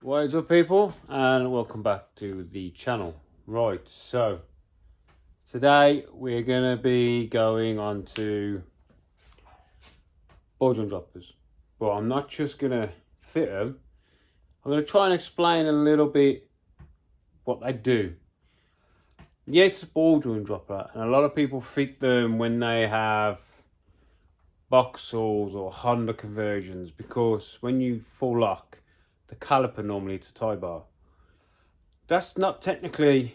What is up, people, and welcome back to the channel. Right, so today we're going to be going on to ball joint droppers, but I'm not just going to fit them. I'm going to try and explain a little bit what they do. Yeah, it's a ball joint dropper, and a lot of people fit them when they have box saws or Honda conversions, because when you full lock the caliper, normally it's a tie bar. That's not technically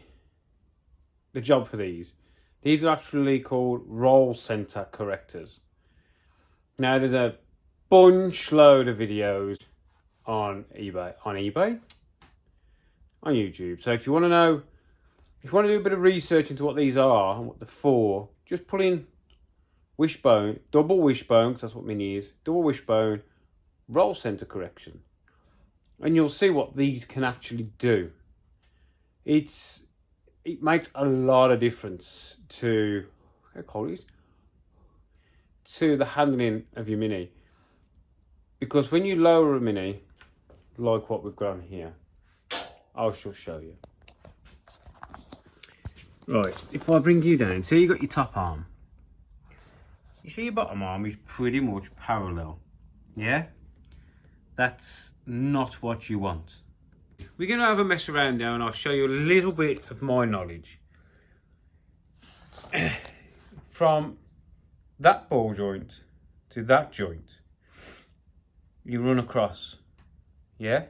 the job for these. These are actually called roll center correctors. Now there's a bunch load of videos on YouTube. So if you want to know, if you want to do a bit of research into what these are and what they're for, just put in wishbone, double wishbone, because that's what mini is, double wishbone, roll center correction. And you'll see what these can actually do. It makes a lot of difference to the handling of your mini, because when you lower a mini like what we've got on here, I shall show you. Right, if I bring you down, so you got your top arm, you see your bottom arm is pretty much parallel, yeah? That's not what you want. We're going to have a mess around now and I'll show you a little bit of my knowledge. From that ball joint to that joint, you run across, yeah?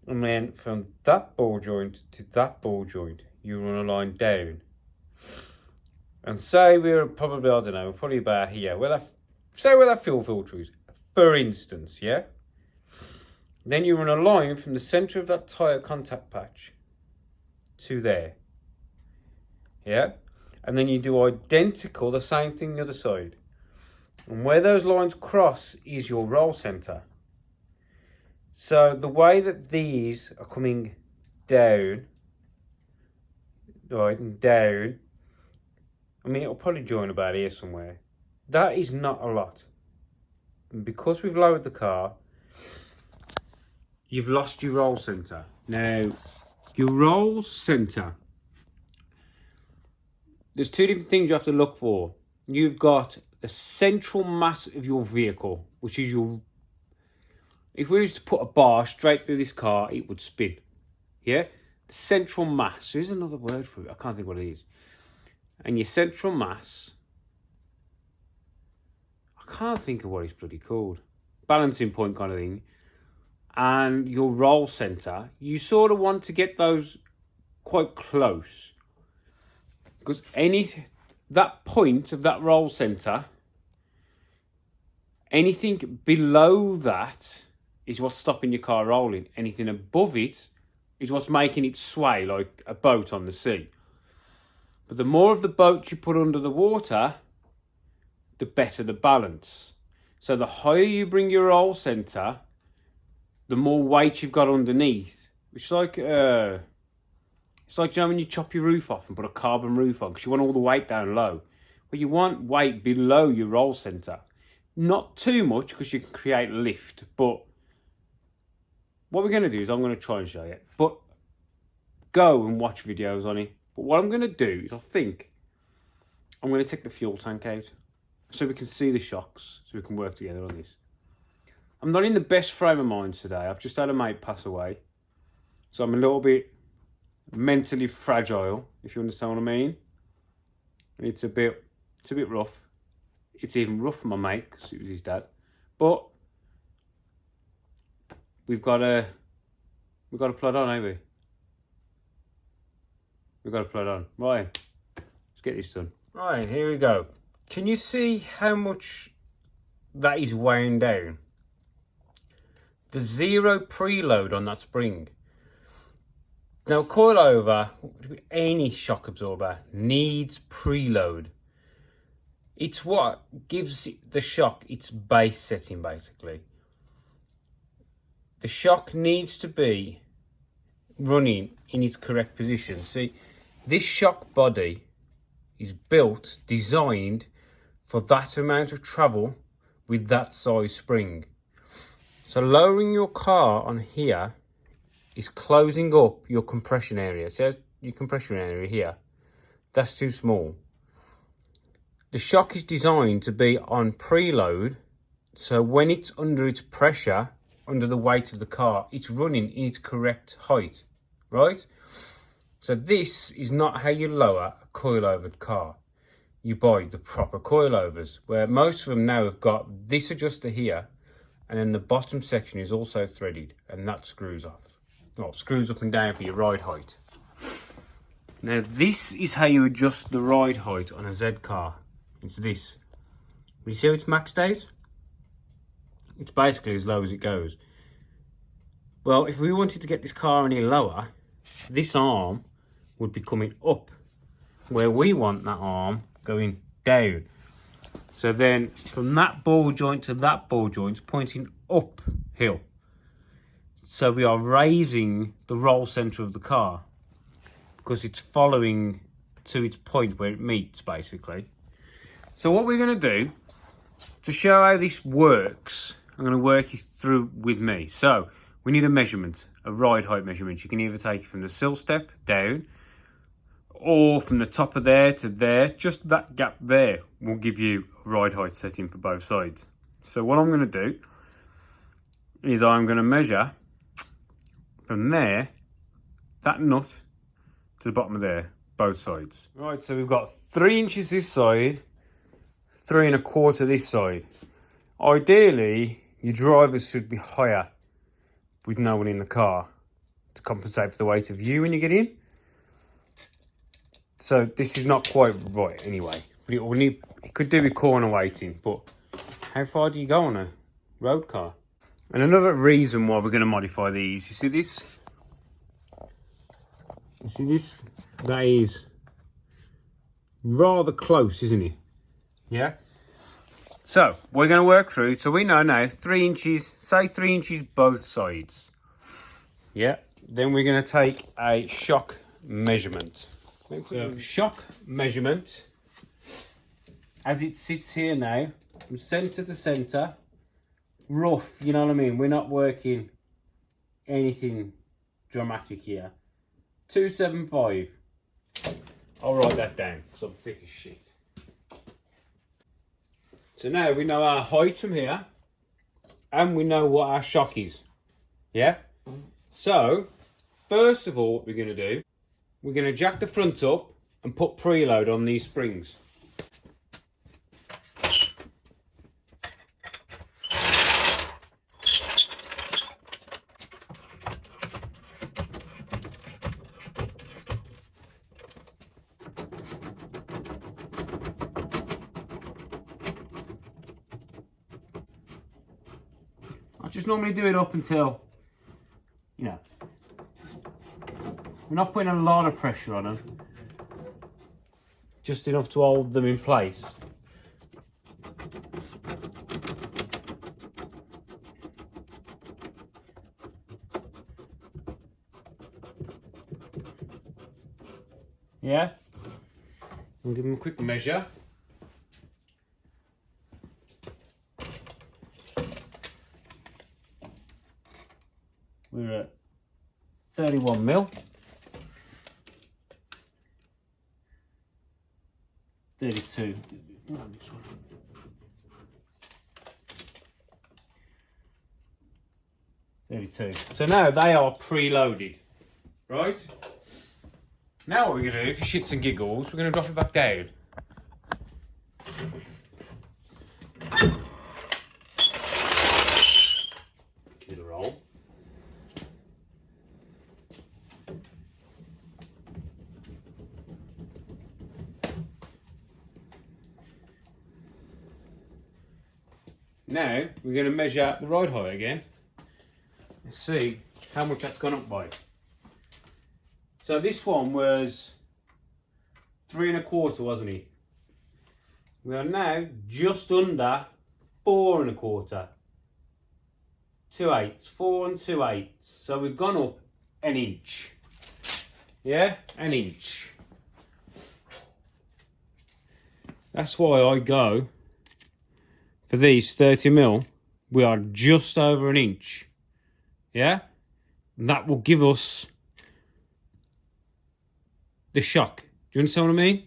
And then from that ball joint to that ball joint, you run a line down. And say we're probably, I don't know, probably about here, say where that fuel filter is, for instance, yeah? Then you run a line from the centre of that tyre contact patch to there, yeah? And then you do identical, the same thing the other side. And where those lines cross is your roll centre. So the way that these are coming down, right, and down, I mean, it'll probably join about here somewhere. That is not a lot. And because we've lowered the car, you've lost your roll centre. Now, your roll centre, there's two different things you have to look for. You've got the central mass of your vehicle, which is your, if we was to put a bar straight through this car, it would spin, yeah? The central mass, there's another word for it, I can't think what it is. And your central mass, I can't think of what it's bloody called, balancing point kind of thing, and your roll center, you sort of want to get those quite close, because that point of that roll center, anything below that is what's stopping your car rolling. Anything above it is what's making it sway like a boat on the sea. But the more of the boat you put under the water, the better the balance. So the higher you bring your roll center, the more weight you've got underneath. It's like you know, when you chop your roof off and put a carbon roof on, because you want all the weight down low. But you want weight below your roll center. Not too much, because you can create lift. But what we're going to do is I'm going to try and show you. But go and watch videos on it. But what I'm going to do is, I think I'm going to take the fuel tank out so we can see the shocks, so we can work together on this. I'm not in the best frame of mind today. I've just had a mate pass away, so I'm a little bit mentally fragile, if you understand what I mean. And it's a bit rough. It's even rough for my mate, because it was his dad. But we've got to plod on, haven't we? We've got to plod on. Right, let's get this done. Right, here we go. Can you see how much that is weighing down? The zero preload on that spring. Now, coilover, any shock absorber, needs preload. It's what gives the shock its base setting, basically. The shock needs to be running in its correct position. See, this shock body is designed for that amount of travel with that size spring. So lowering your car on here is closing up your compression area. So your compression area here, that's too small. The shock is designed to be on preload, so when it's under its pressure, under the weight of the car, it's running in its correct height, right? So this is not how you lower a coilovered car. You buy the proper coilovers, where most of them now have got this adjuster here, and then the bottom section is also threaded, and that screws off. Well, screws up and down for your ride height. Now this is how you adjust the ride height on a Z car. It's this. You see how it's maxed out? It's basically as low as it goes. Well, if we wanted to get this car any lower, this arm would be coming up, where we want that arm going down. So then from that ball joint to that ball joint, it's pointing uphill. So we are raising the roll center of the car because it's following to its point where it meets, basically. So what we're going to do, to show how this works, I'm going to work you through with me. So we need a measurement, a ride height measurement. You can either take it from the sill step down, or from the top of there to there. Just that gap there will give you a ride height setting for both sides. So what I'm going to do is I'm going to measure from there, that nut to the bottom of there, both sides. Right, so we've got 3 inches this side, 3 1/4 this side. Ideally, your drivers should be higher with no one in the car to compensate for the weight of you when you get in. So this is not quite right anyway. But it could do with corner weighting, but how far do you go on a road car? And another reason why we're going to modify these, you see this? You see this? That is rather close, isn't it? Yeah? So, we're going to work through, so we know now 3 inches, say 3 inches both sides. Yeah? Then we're going to take a shock measurement. So, shock measurement, as it sits here now, from centre to centre, rough, you know what I mean? We're not working anything dramatic here. 275. I'll write that down because I'm thick as shit. So now we know our height from here, and we know what our shock is. Yeah? So, first of all, what we're going to do, we're going to jack the front up and put preload on these springs. I just normally do it up until, you know, we're not putting a lot of pressure on them, just enough to hold them in place. Yeah, I'll give them a quick measure. We're at 31 mil. 32. 32. So now they are preloaded, right? Now what we're going to do, for shits and giggles, we're going to drop it back down. Give it a roll. Now we're going to measure the ride height again. Let's see how much that's gone up by. So this one was 3 1/4, wasn't it? We are now just under 4 1/4. 2/8, 4 2/8. So we've gone up an inch. Yeah, an inch. That's why I go for these 30 mil we are just over an inch. Yeah? And that will give us the shock. Do you understand what I mean?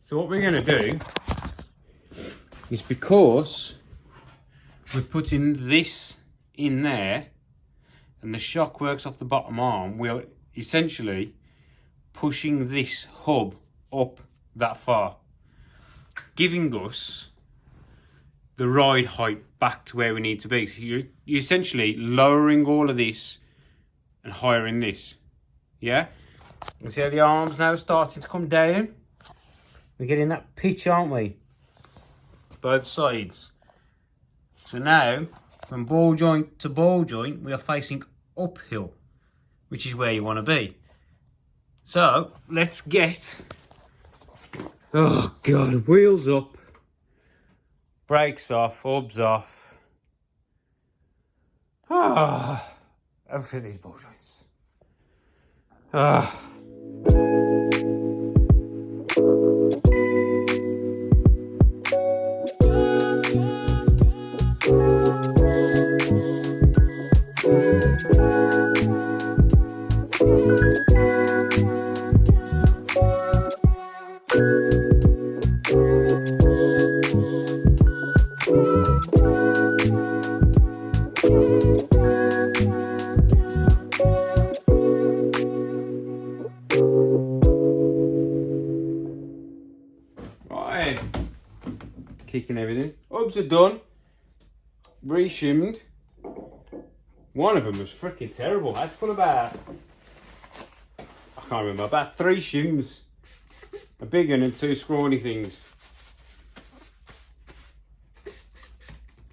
So what we're going to do is, because we're putting this in there and the shock works off the bottom arm, we're essentially pushing this hub up that far, giving us the ride height back to where we need to be. So you're essentially lowering all of this and hiring this. Yeah? You see how the arms now starting to come down? We're getting that pitch, aren't we? Both sides. So now, from ball joint to ball joint, we are facing uphill, which is where you want to be. So, let's get, oh God, wheels up, brakes off, hubs off. Everything these ball joints. Right, kicking everything. Hubs are done, re-shimmed. One of them was freaking terrible. I had to put about, I can't remember, about 3 shims. A big one and 2 scrawny things.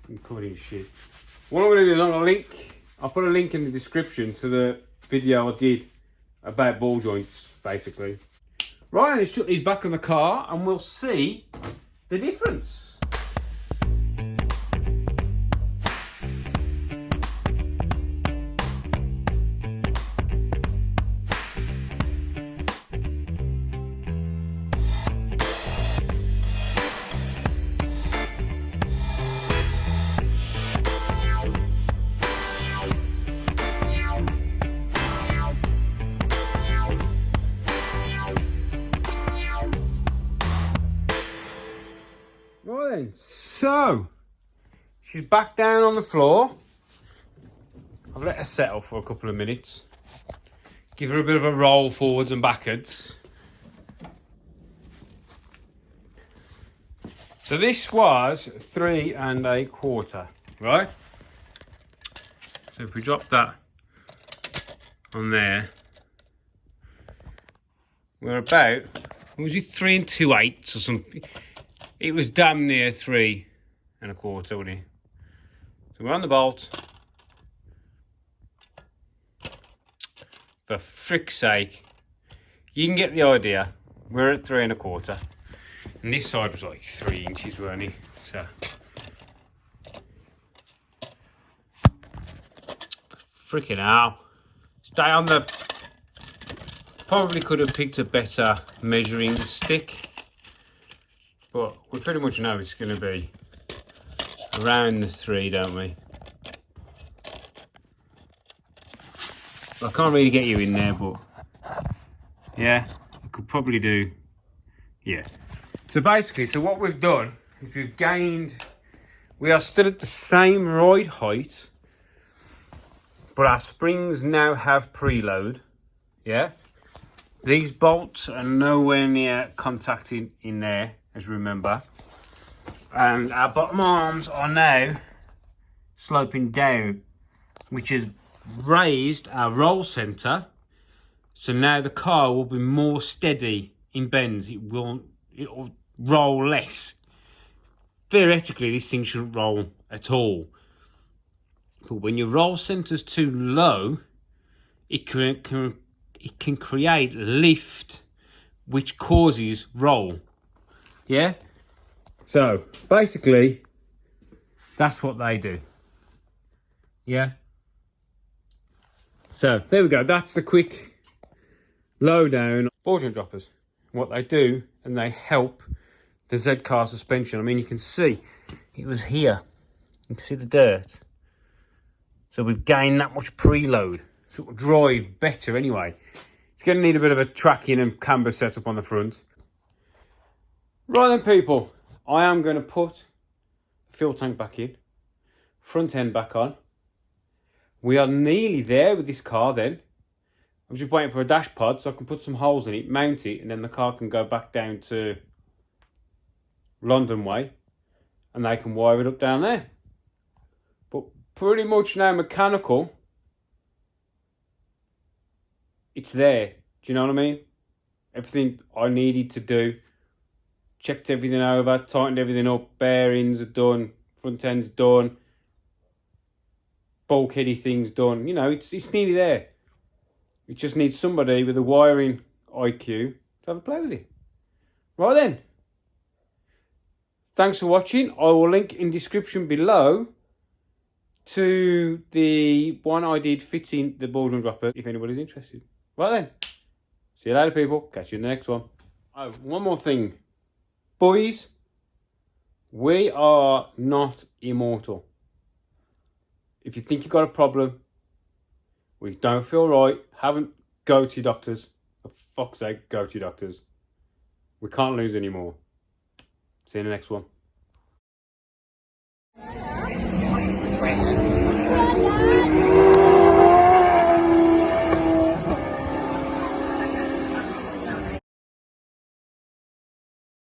I'm covered in shit. What I'm going to do is I'll put a link in the description to the video I did about ball joints, basically. Right, let's shut these back on the car and we'll see the difference. Right then, so she's back down on the floor. I've let her settle for a couple of minutes. Give her a bit of a roll forwards and backwards. So this was 3 1/4, right? So if we drop that on there, we're about, what was it, 3 2/8 or something? It was damn near 3 1/4, wasn't it? So we're on the bolt. For frick's sake, you can get the idea. We're at 3 1/4, and this side was like 3 inches, weren't it? So freaking hell! Stay on the. Probably could have picked a better measuring stick. But we pretty much know it's going to be around the 3, don't we? I can't really get you in there, but yeah, I could probably do, yeah. So basically, so what we've done is we've gained, we are still at the same ride height, but our springs now have preload, yeah? These bolts are nowhere near contacting in there, as remember, and our bottom arms are now sloping down, which has raised our roll center, so now the car will be more steady in bends. It'll roll less. Theoretically, this thing shouldn't roll at all, but when your roll center's too low, it can create lift, which causes roll. Yeah, so basically that's what they do. Yeah, so there we go. That's a quick lowdown. Ball joint droppers, what they do, and they help the zcar suspension. I mean, you can see it was here You can see the dirt. So we've gained that much preload. So it'll drive better anyway. It's going to need a bit of a tracking and camber setup on the front. Right then, people. I am going to put the fuel tank back in. Front end back on. We are nearly there with this car then. I'm just waiting for a dash pod so I can put some holes in it, mount it, and then the car can go back down to London way. And they can wire it up down there. But pretty much now mechanical, it's there. Do you know what I mean? Everything I needed to do, checked everything over, tightened everything up, bearings are done, front end's done, bulkheady things done. You know, it's nearly there. It just needs somebody with a wiring IQ to have a play with it. Right then. Thanks for watching. I will link in description below to the one I did fitting the ball and dropper if anybody's interested. Right then. See you later, people. Catch you in the next one. Oh, one more thing. Boys, we are not immortal. If you think you've got a problem, we don't feel right, go to your doctors. For fuck's sake, go to your doctors. We can't lose anymore. See you in the next one.